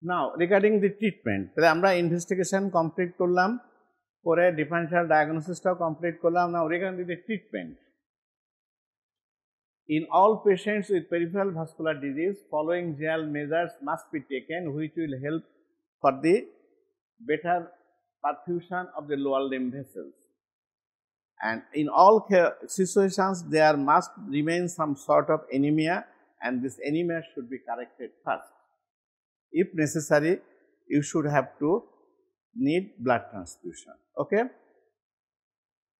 Now regarding the treatment, তাহলে আমরা investigation complete করলাম, করে ডিফারেন্সিয়াল ডায়াগনোসিসটাও কমপ্লিট করলাম। Now regarding the treatment, in all patients with peripheral vascular disease, following general measures must be taken which will help for the better perfusion of the lower limb vessels. And in all situations, there must remain some sort of anemia, and this anemia should be corrected first. If necessary, you should have to need blood transfusion. Okay?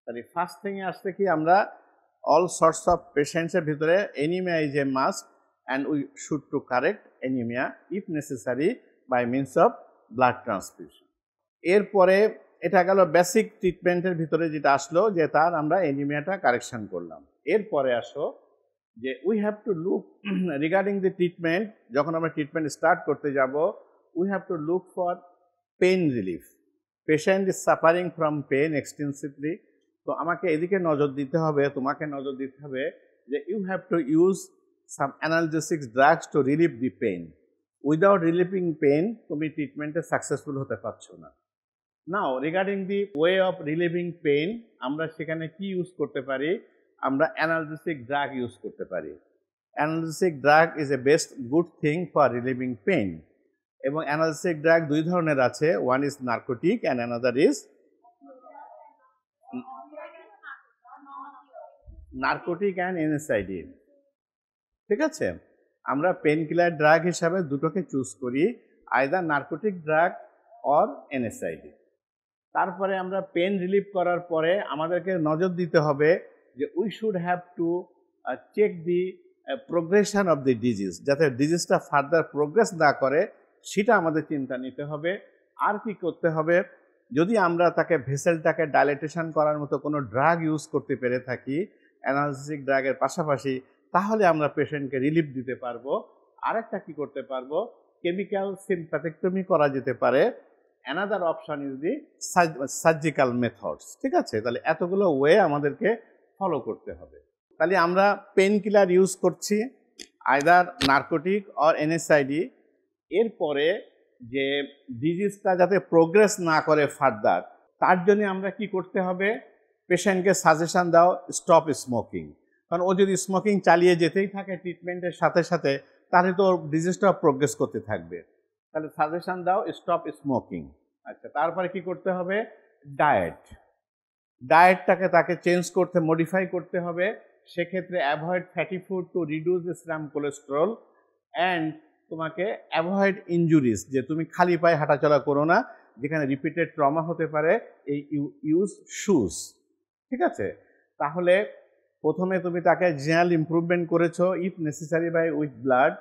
So the first thing আসছে কি আমরা all sorts of patients এর ভিতরে anemia is a must, and we should to correct anemia if necessary by means of blood transfusion. এরপরে এটা গেল basic ট্রিটমেন্টের ভিতরে যেটা আসলো যে তার আমরা অ্যানিমিয়াটা কারেকশন করলাম। এরপরে আসো যে we have to look regarding the treatment, যখন আমরা ট্রিটমেন্ট স্টার্ট করতে যাব we have to look for pain relief. Patient is suffering from pain extensively, তো আমাকে এদিকে নজর দিতে হবে, তোমাকে নজর দিতে হবে যে you have to use some analgesic drugs to relieve the pain. Without relieving pain তুমি ট্রিটমেন্টে সাকসেসফুল হতে পারছো না। Now regarding the way of relieving pain, আমরা সেখানে কি ইউজ করতে পারি? আমরা অ্যানালজেসিক ড্রাগ ইউজ করতে পারি। Analgesic drug is a best good thing for relieving pain. এবং অ্যানালজেসিক ড্রাগ দুই ধরনের আছে, one is narcotic and another is narcotic and NSAID. ঠিক আছে, আমরা পেন কিলার ড্রাগ হিসাবে দুটোকে চুজ করি, either narcotic drug or NSAID. তারপরে আমরা পেন রিলিভ করার পরে আমাদেরকে নজর দিতে হবে যে we should have to check the progression of the disease, যাতে ডিজিজটা ফার্দার প্রোগ্রেস না করে সেটা আমাদের চিন্তা নিতে হবে। আর কি করতে হবে, যদি আমরা তাকে ভেসেলটাকে ডাইলেটেশন করার মতো কোনো ড্রাগ ইউজ করতে পেরে থাকি অ্যানালজেসিক ড্রাগের পাশাপাশি, তাহলে আমরা পেশেন্টকে রিলিফ দিতে পারবো। আরেকটা কি করতে পারবো, কেমিক্যাল সিম্প্যাথেক্টমি করা যেতে পারে। Another option is the surgical methods. ঠিক আছে, তাহলে এতগুলো ওয়ে আমাদেরকে ফলো করতে হবে। তাহলে আমরা পেন কিলার ইউজ করছি, আইদার নার্কোটিক অর এনএসআইডি। এরপরে যে ডিজিজটা যাতে প্রোগ্রেস না করে ফার্দার, তার জন্য আমরা কি করতে হবে, পেশেন্টকে সাজেশন দাও স্টপ স্মোকিং। কারণ ও যদি স্মোকিং চালিয়ে যেতেই থাকে ট্রিটমেন্টের সাথে সাথে, তাহলে তো ডিজিজটা প্রোগ্রেস করতে থাকবে। তাহলে সাজেশন দাও স্টপ স্মোকিং। আচ্ছা, তারপরে কি করতে হবে, ডায়েটটাকে তাকে চেঞ্জ করতে, মডিফাই করতে হবে। সেক্ষেত্রে avoid fatty food to reduce Sam cholesterol, and তোমাকে অ্যাভয়েড ইনজুরিজ, যে তুমি খালি পায়ে হাঁটাচলা করো না, যেখানে রিপিটেড ট্রমা হতে পারে। এই ইউজ শুজ। ঠিক আছে, তাহলে প্রথমে তুমি তাকে জেনারেল ইমপ্রুভমেন্ট করেছো if necessary by with blood,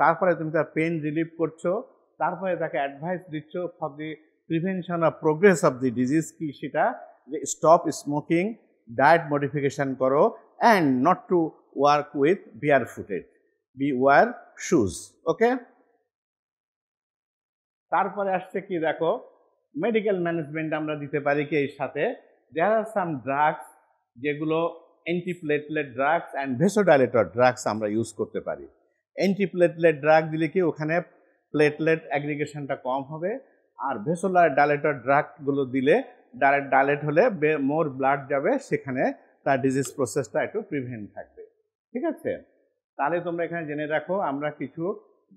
তারপরে তুমি তার পেন রিলিভ করছো, তারপরে তাকে অ্যাডভাইস দিচ্ছ for the prevention of progress of the disease, কি সেটা যে স্টপ স্মোকিং, ডায়েট মডিফিকেশন করো, and not to work with bare footed, be wear shoes. Okay, তারপরে আসছে কি দেখো, মেডিকেল ম্যানেজমেন্ট আমরা দিতে পারি কি এর সাথে। দেয়ার আর সাম ড্রাগস যেগুলো অ্যান্টিপ্লেটলেট ড্রাগস অ্যান্ড ভেসোডাইলেটর ড্রাগস আমরা ইউজ করতে পারি। অ্যান্টিপ্লেটলেট ড্রাগ দিলে কি ওখানে প্লেটলেট অ্যাগ্রিগেশনটা কম হবে, আর ভেসোডাইলেটর ড্রাগগুলো দিলে ডাইরেক্ট ডাইলেট হলে মোর ব্লাড যাবে, সেখানে তার ডিজিজ প্রসেসটা একটু প্রিভেন্ট থাকবে। ঠিক আছে, তাহলে তোমরা এখানে জেনে রাখো আমরা কিছু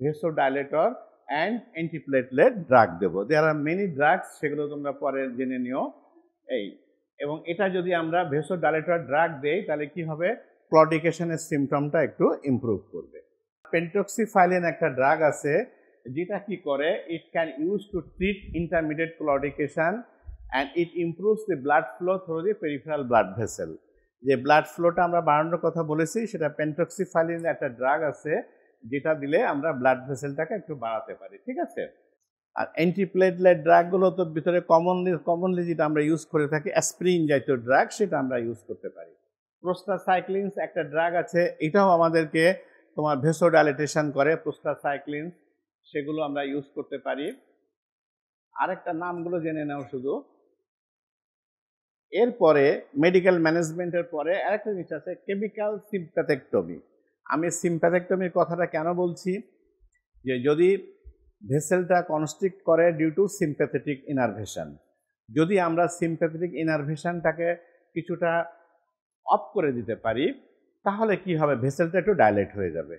ভেসোডাইলেটর অ্যান্ড অ্যান্টিপ্লেটলেট ড্রাগ দেবো। দেয়ার আর মেনি ড্রাগস, সেগুলো তোমরা পরে জেনে নিও। এবং এটা যদি আমরা ভেসোডাইলেটর ড্রাগ দেই তাহলে কি হবে, ক্লডিকেশনের সিমটমটা একটু ইমপ্রুভ করবে। পেন্টক্সিফাইলিন একটা ড্রাগ আছে যেটা কি করে, it can use to treat intermediate claudication and it improves the blood flow through the peripheral blood vessel. যে ব্লাড ফ্লোটা আমরা বাড়ানোর কথা বলেছি, সেটা পেন্টক্সিফাইলিন একটা ড্রাগ আছে যেটা দিলে আমরা ব্লাড ভেসেলটাকে একটু বাড়াতে পারি। ঠিক আছে, আর অ্যান্টিপ্লেটলেট ড্রাগগুলো তো ভিতরে কমনলি যেটা আমরা ইউজ করে থাকি অ্যাসপিরিন জাতীয় ড্রাগ, সেটা আমরা ইউজ করতে পারি। প্রোস্টাসাইক্লিনস একটা ড্রাগ আছে, এটাও আমাদেরকে তোমার ভেসোডাইলেটেশন করে, প্রোস্টাসাইক্লিনস, সেগুলো আমরা ইউজ করতে পারি। আরেকটা নামগুলো জেনে নাও শুধু। এরপরে মেডিকেল ম্যানেজমেন্টের পরে আরেকটা জিনিস আছে, কেমিক্যাল সিম্প্যাথেক্টমি। আমি সিম্প্যাথেক্টমির কথাটা কেন বলছি, যে যদি ভেসেলটা কনস্ট্রিক্ট করে ডিউ টু সিম্প্যাথেটিক ইনারভেশন। যদি আমরা সিম্প্যাথেটিক ইনারভেশনটাকে কিছুটা অফ করে দিতে পারি তাহলে কি হবে, ভেসেলটা একটু ডাইলেট হয়ে যাবে।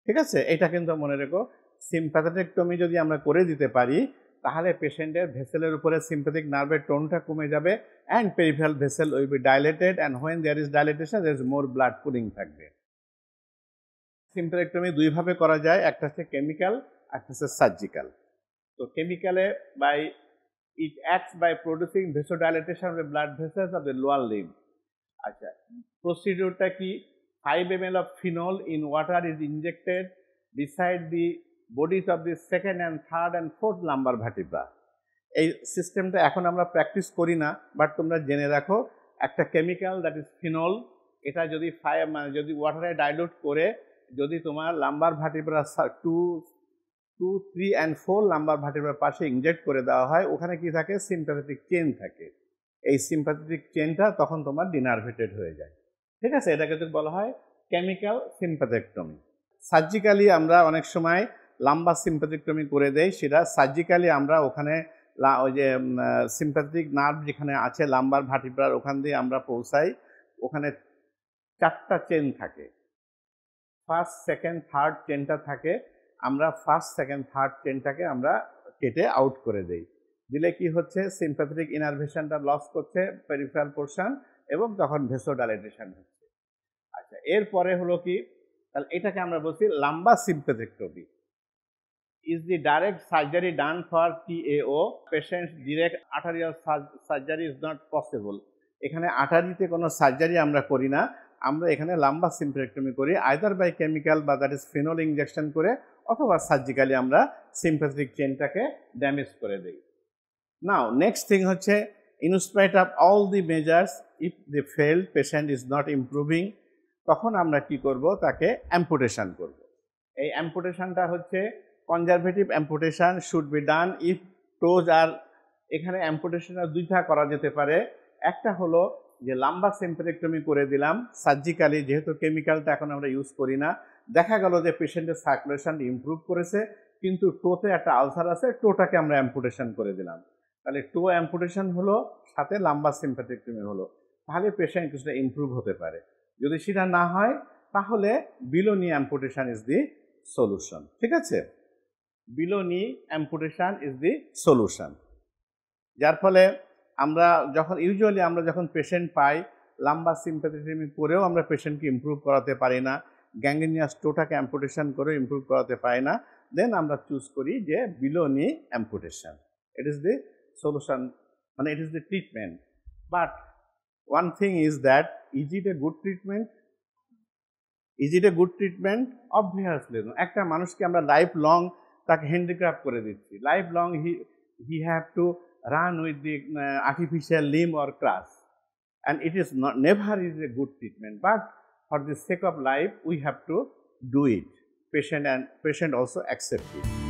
ঠিক আছে, এটা কিন্তু মনে রেখো, সিম্প্যাথেটেক্টমি যদি আমরা করে দিতে পারি তাহলে পেশেন্টের ভেসেলের উপরে সিম্প্যাথিক নার্ভের টোনটা কমে যাবে and peripheral vessel will be dilated and when there is dilatation there is more blood pooling থাকবে। সিম্প্যাথেক্টমি দুইভাবে করা যায়, একটা হচ্ছে কেমিক্যাল, একটা হচ্ছে সার্জিক্যাল। তো কেমিক্যালে by it acts by producing vasodilatation of the blood vessels of the lower limb. আচ্ছা, প্রসিডিউরটা কি, 5 ml of phenol in water is injected beside the bodies of the second and third and fourth lumbar vertebra. এই সিস্টেমটা এখন আমরা practice করি না, but তোমরা জেনে রাখো, একটা কেমিক্যাল দ্যাট ইজ ফিনল, এটা যদি যদি ওয়াটারে ডাইলুট করে যদি তোমার লাম্বার ভার্টিব্রা 2, 3 and 4 লাম্বার ভার্টিব্রার পাশে ইনজেক্ট করে দেওয়া হয়, ওখানে কি থাকে, সিম্প্যাথেটিক চেন থাকে। এই সিম্প্যাথেটিক চেনটা তখন তোমার ডিনার্ভেটেড হয়ে যায়। ঠিক আছে, এটাকে যদি বলা হয় কেমিক্যাল সিম্প্যাথেক্টমি। সার্জিক্যালি আমরা অনেক সময় লাম্বার সিম্প্যাথেক্টমি করে দেই, সেটা সার্জিক্যালি আমরা ওখানে ওই যে সিম্প্যাথেটিক নার্ভ যেখানে আছে লাম্বার ভার্টিব্রার ওখান দিয়ে আমরা পৌঁছাই, ওখানে 4টা চেন থাকে, ফার্স্ট সেকেন্ড থার্ড চেনটা থাকে, আমরা ফার্স্ট সেকেন্ড থার্ড চেনটাকে আমরা কেটে আউট করে দেই। দিলে কি হচ্ছে, সিম্প্যাথেটিক ইনারভেশনটা লস করছে পেরিফেরাল পোর্শন এবং তখন ভেসোডাইলেটেশন হচ্ছে। আচ্ছা, এরপরে হলো কি, তাহলে এটাকে আমরা বলছি lumbar sympathectomy. Is the direct surgery done for TAO patients, direct arterial surgery is not possible. এখানে আর্টারিতে কোনো সার্জারি আমরা করি না, আমরা এখানে লাম্বার সিম্প্যাথেক্টমি করি আইদার বাই কেমিক্যাল বা দ্যাট ইজ ফিনল ইনজেকশন করে, অথবা সার্জিক্যালি আমরা সিম্প্যাথেটিক চেনটাকে ড্যামেজ করে দিই। নাও নেক্সট থিং হচ্ছে, in spite of all the measures if they fail, patient is not improving, তখন আমরা কি করব, তাকে অ্যাম্পুটেশন করব। এই অ্যাম্পুটেশনটা হচ্ছে conservative amputation should be done if toes are, এখানে অ্যাম্পুটেশনটা দুইটা করা যেতে পারে। একটা হলো যে লাম্বার সিম্প্যাথেক্টমি করে দিলাম সার্জিক্যালি, যেহেতু কেমিক্যালটা এখন আমরা ইউজ করি না, দেখা গেল যে পেশেন্টের সার্কুলেশন ইমপ্রুভ করেছে কিন্তু টোতে একটা আলসার আছে, টোটাকে আমরা অ্যাম্পুটেশন করে দিলাম, তাহলে টো অ্যাম্পুটেশন হলো সাথে লাম্বার সিম্প্যাথেক্টমি হলো, তাহলে পেশেন্ট কিছুটা ইমপ্রুভ হতে পারে। যদি সেটা না হয় তাহলে বিলো নি অ্যাম্পুটেশন ইজ দি সলিউশন। ঠিক আছে, বিলো নি অ্যাম্পুটেশন ইজ দি সলিউশন। যার ফলে আমরা ইউজুয়ালি আমরা যখন পেশেন্ট পাই লাম্বার সিম্প্যাথেক্টমি করেও আমরা পেশেন্টকে ইমপ্রুভ করাতে পারি না, গ্যাংগ্রিনিয়াস টোটাকে অ্যাম্পুটেশন করেও ইমপ্রুভ করাতে পারি না, দেন আমরা চুজ করি যে বিলো নি amputation. It is the solution, and it is the treatment. But one thing is that, is it a good treatment? Is it a good treatment? Obviously no. একটা মানুষকে আমরা লাইফ লং তাকে handicraft করে দিচ্ছি, life long he have to run with the artificial limb or crutch, and it is not, never is a good treatment. But for the sake of life we have to do it. Patient also accept it.